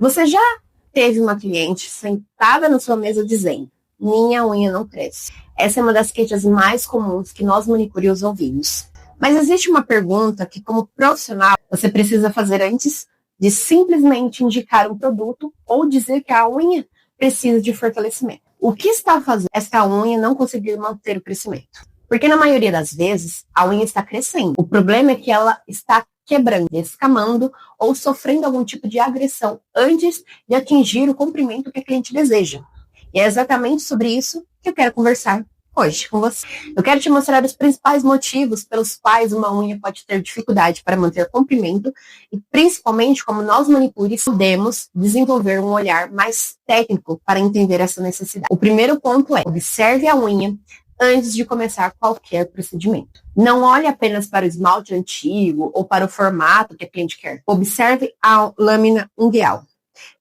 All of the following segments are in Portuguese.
Você já teve uma cliente sentada na sua mesa dizendo: minha unha não cresce? Essa é uma das queixas mais comuns que nós manicures ouvimos. Mas existe uma pergunta que, como profissional, você precisa fazer antes de simplesmente indicar um produto ou dizer que a unha precisa de fortalecimento. O que está fazendo esta unha não conseguir manter o crescimento? Porque na maioria das vezes, a unha está crescendo. O problema é que ela está quebrando, descamando ou sofrendo algum tipo de agressão antes de atingir o comprimento que a cliente deseja. E é exatamente sobre isso que eu quero conversar hoje com você. Eu quero te mostrar os principais motivos pelos quais uma unha pode ter dificuldade para manter comprimento e principalmente como nós manicures podemos desenvolver um olhar mais técnico para entender essa necessidade. O primeiro ponto é: observe a unha antes de começar qualquer procedimento. Não olhe apenas para o esmalte antigo ou para o formato que a cliente quer. Observe a lâmina ungueal.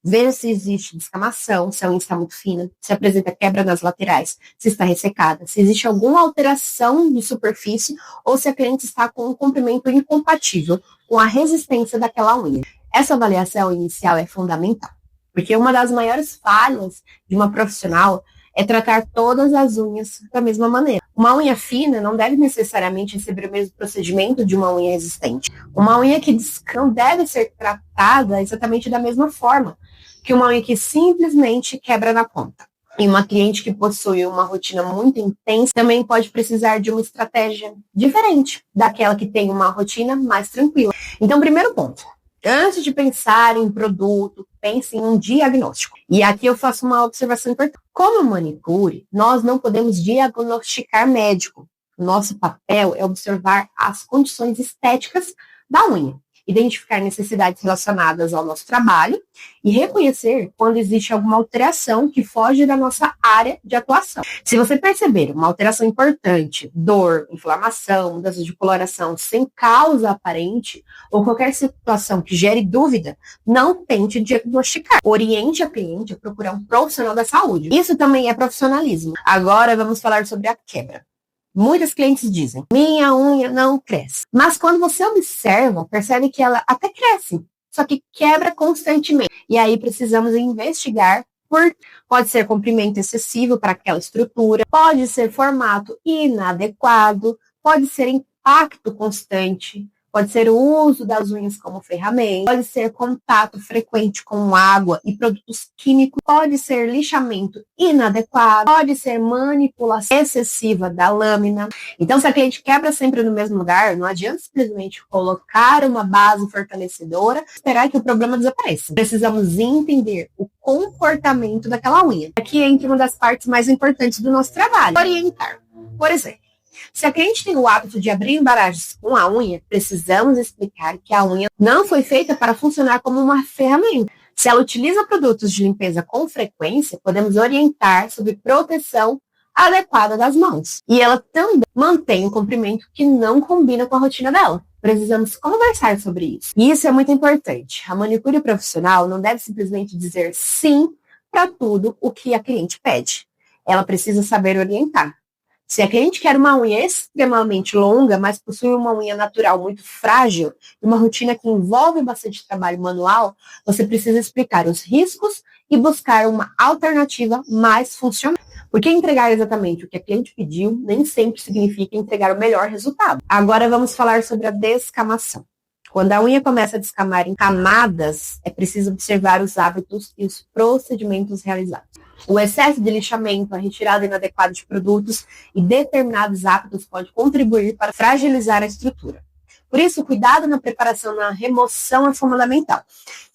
Veja se existe descamação, se a unha está muito fina, se apresenta quebra nas laterais, se está ressecada, se existe alguma alteração de superfície ou se a cliente está com um comprimento incompatível com a resistência daquela unha. Essa avaliação inicial é fundamental, porque uma das maiores falhas de uma profissional é tratar todas as unhas da mesma maneira. Uma unha fina não deve necessariamente receber o mesmo procedimento de uma unha resistente. Uma unha que não deve ser tratada exatamente da mesma forma que uma unha que simplesmente quebra na ponta. E uma cliente que possui uma rotina muito intensa também pode precisar de uma estratégia diferente daquela que tem uma rotina mais tranquila. Então, primeiro ponto: antes de pensar em produto, pense em um diagnóstico. E aqui eu faço uma observação importante. Como manicure, nós não podemos diagnosticar médico. Nosso papel é observar as condições estéticas da unha, identificar necessidades relacionadas ao nosso trabalho e reconhecer quando existe alguma alteração que foge da nossa área de atuação. Se você perceber uma alteração importante, dor, inflamação, mudança de coloração sem causa aparente ou qualquer situação que gere dúvida, não tente diagnosticar. Oriente a cliente a procurar um profissional da saúde. Isso também é profissionalismo. Agora vamos falar sobre a quebra. Muitas clientes dizem: minha unha não cresce. Mas quando você observa, percebe que ela até cresce, só que quebra constantemente. E aí precisamos investigar pode ser comprimento excessivo para aquela estrutura, pode ser formato inadequado, pode ser impacto constante, pode ser o uso das unhas como ferramenta, pode ser contato frequente com água e produtos químicos, pode ser lixamento inadequado, pode ser manipulação excessiva da lâmina. Então, se a cliente quebra sempre no mesmo lugar, não adianta simplesmente colocar uma base fortalecedora e esperar que o problema desapareça. Precisamos entender o comportamento daquela unha. Aqui entra uma das partes mais importantes do nosso trabalho: orientar. Por exemplo, se a cliente tem o hábito de abrir embalagens com a unha, precisamos explicar que a unha não foi feita para funcionar como uma ferramenta. Se ela utiliza produtos de limpeza com frequência, podemos orientar sobre proteção adequada das mãos. E ela também mantém um comprimento que não combina com a rotina dela. Precisamos conversar sobre isso. E isso é muito importante. A manicure profissional não deve simplesmente dizer sim para tudo o que a cliente pede. Ela precisa saber orientar. Se a cliente quer uma unha extremamente longa, mas possui uma unha natural muito frágil, e uma rotina que envolve bastante trabalho manual, você precisa explicar os riscos e buscar uma alternativa mais funcional. Porque entregar exatamente o que a cliente pediu nem sempre significa entregar o melhor resultado. Agora vamos falar sobre a descamação. Quando a unha começa a descamar em camadas, é preciso observar os hábitos e os procedimentos realizados. O excesso de lixamento, a retirada inadequada de produtos e determinados hábitos pode contribuir para fragilizar a estrutura. Por isso, o cuidado na preparação, na remoção é fundamental.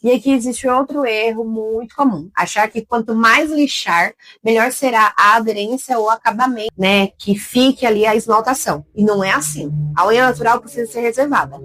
E aqui existe outro erro muito comum: achar que quanto mais lixar, melhor será a aderência ou acabamento, né? Que fique ali a esmaltação. E não é assim. A unha natural precisa ser reservada.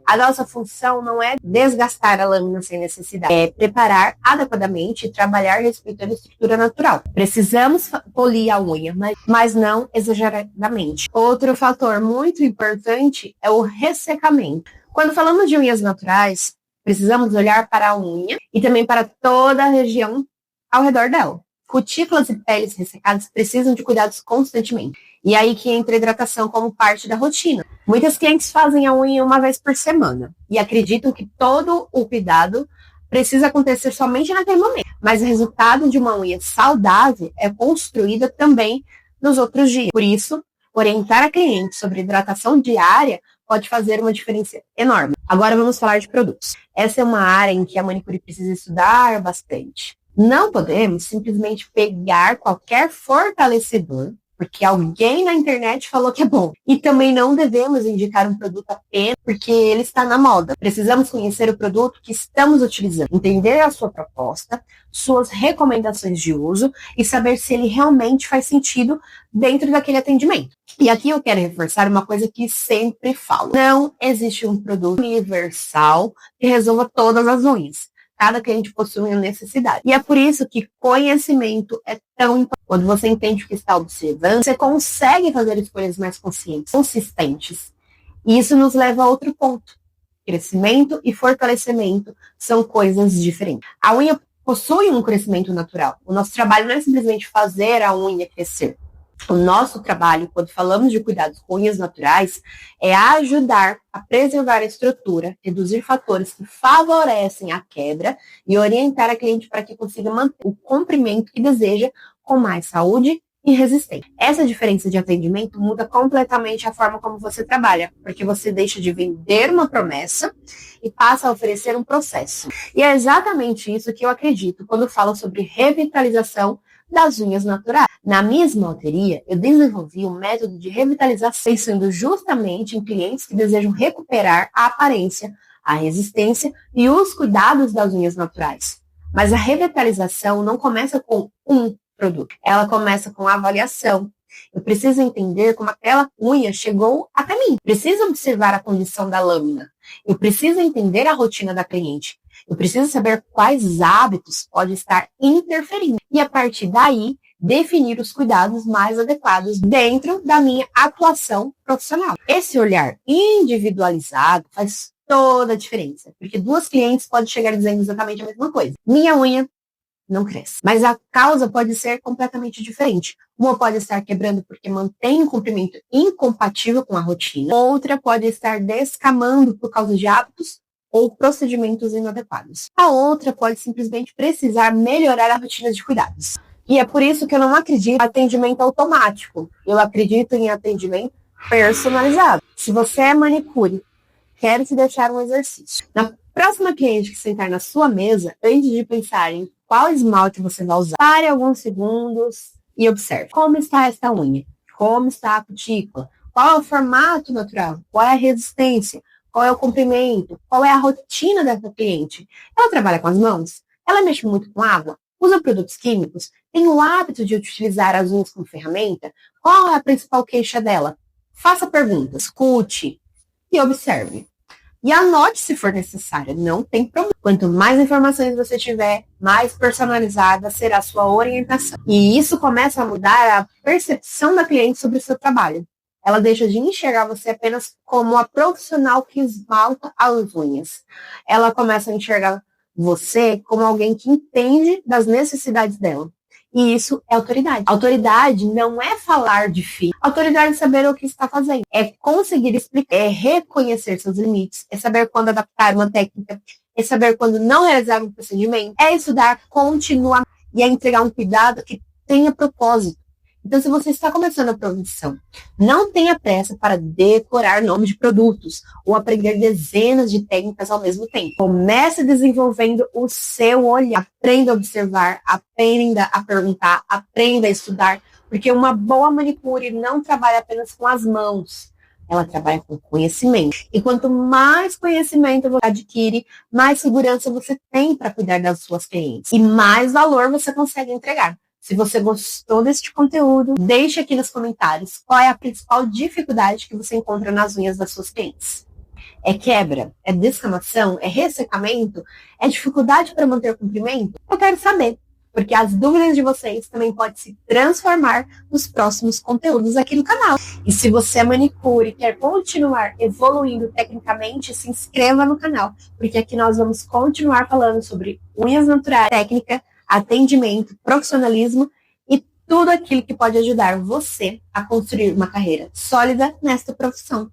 A nossa função não é desgastar a lâmina sem necessidade, é preparar adequadamente e trabalhar respeitando a estrutura natural. Precisamos polir a unha, mas não exageradamente. Outro fator muito importante é o ressecamento. Quando falamos de unhas naturais, precisamos olhar para a unha e também para toda a região ao redor dela. Cutículas e peles ressecadas precisam de cuidados constantemente. E aí que entra a hidratação como parte da rotina. Muitas clientes fazem a unha uma vez por semana e acreditam que todo o cuidado precisa acontecer somente naquele momento. Mas o resultado de uma unha saudável é construída também nos outros dias. Por isso, orientar a cliente sobre hidratação diária pode fazer uma diferença enorme. Agora vamos falar de produtos. Essa é uma área em que a manicure precisa estudar bastante. Não podemos simplesmente pegar qualquer fortalecedor porque alguém na internet falou que é bom. E também não devemos indicar um produto apenas porque ele está na moda. Precisamos conhecer o produto que estamos utilizando, entender a sua proposta, suas recomendações de uso e saber se ele realmente faz sentido dentro daquele atendimento. E aqui eu quero reforçar uma coisa que sempre falo. Não existe um produto universal que resolva todas as unhas. Cada cliente possui uma necessidade. E é por isso que conhecimento é tão importante. Quando você entende o que está observando, você consegue fazer escolhas mais conscientes, consistentes. E isso nos leva a outro ponto. Crescimento e fortalecimento são coisas diferentes. A unha possui um crescimento natural. O nosso trabalho não é simplesmente fazer a unha crescer. O nosso trabalho, quando falamos de cuidados com unhas naturais, é ajudar a preservar a estrutura, reduzir fatores que favorecem a quebra e orientar a cliente para que consiga manter o comprimento que deseja com mais saúde e resistência. Essa diferença de atendimento muda completamente a forma como você trabalha, porque você deixa de vender uma promessa e passa a oferecer um processo. E é exatamente isso que eu acredito quando falo sobre revitalização das unhas naturais. Na minha esmalteria, eu desenvolvi um método de revitalização pensando justamente em clientes que desejam recuperar a aparência, a resistência e os cuidados das unhas naturais. Mas a revitalização não começa com um produto. Ela começa com a avaliação. Eu preciso entender como aquela unha chegou até mim. Preciso observar a condição da lâmina. Eu preciso entender a rotina da cliente. Eu preciso saber quais hábitos pode estar interferindo. E a partir daí, definir os cuidados mais adequados dentro da minha atuação profissional. Esse olhar individualizado faz toda a diferença. Porque duas clientes podem chegar dizendo exatamente a mesma coisa. Minha unha não cresce. Mas a causa pode ser completamente diferente. Uma pode estar quebrando porque mantém um comprimento incompatível com a rotina. Outra pode estar descamando por causa de hábitos ou procedimentos inadequados. A outra pode simplesmente precisar melhorar a rotina de cuidados. E é por isso que eu não acredito em atendimento automático. Eu acredito em atendimento personalizado. Se você é manicure, quero te deixar um exercício. Na próxima cliente que sentar na sua mesa, antes de pensar em qual esmalte você vai usar, pare alguns segundos e observe. Como está esta unha? Como está a cutícula? Qual é o formato natural? Qual é a resistência? Qual é o comprimento? Qual é a rotina dessa cliente? Ela trabalha com as mãos? Ela mexe muito com água? Usa produtos químicos? Tem o hábito de utilizar as unhas como ferramenta? Qual é a principal queixa dela? Faça perguntas, escute e observe. E anote se for necessário, não tem problema. Quanto mais informações você tiver, mais personalizada será a sua orientação. E isso começa a mudar a percepção da cliente sobre o seu trabalho. Ela deixa de enxergar você apenas como a profissional que esmalta as unhas. Ela começa a enxergar você como alguém que entende das necessidades dela. E isso é autoridade. Autoridade não é falar de fio. Autoridade é saber o que está fazendo. É conseguir explicar, é reconhecer seus limites, é saber quando adaptar uma técnica, é saber quando não realizar um procedimento, é estudar continuamente e é entregar um cuidado que tenha propósito. Então, se você está começando a profissão, não tenha pressa para decorar nomes de produtos ou aprender dezenas de técnicas ao mesmo tempo. Comece desenvolvendo o seu olhar. Aprenda a observar, aprenda a perguntar, aprenda a estudar, porque uma boa manicure não trabalha apenas com as mãos, ela trabalha com conhecimento. E quanto mais conhecimento você adquire, mais segurança você tem para cuidar das suas clientes e mais valor você consegue entregar. Se você gostou deste conteúdo, deixe aqui nos comentários qual é a principal dificuldade que você encontra nas unhas das suas clientes. É quebra? É descamação? É ressecamento? É dificuldade para manter o comprimento? Eu quero saber, porque as dúvidas de vocês também podem se transformar nos próximos conteúdos aqui no canal. E se você é manicure e quer continuar evoluindo tecnicamente, se inscreva no canal, porque aqui nós vamos continuar falando sobre unhas naturais, técnica, atendimento, profissionalismo e tudo aquilo que pode ajudar você a construir uma carreira sólida nesta profissão.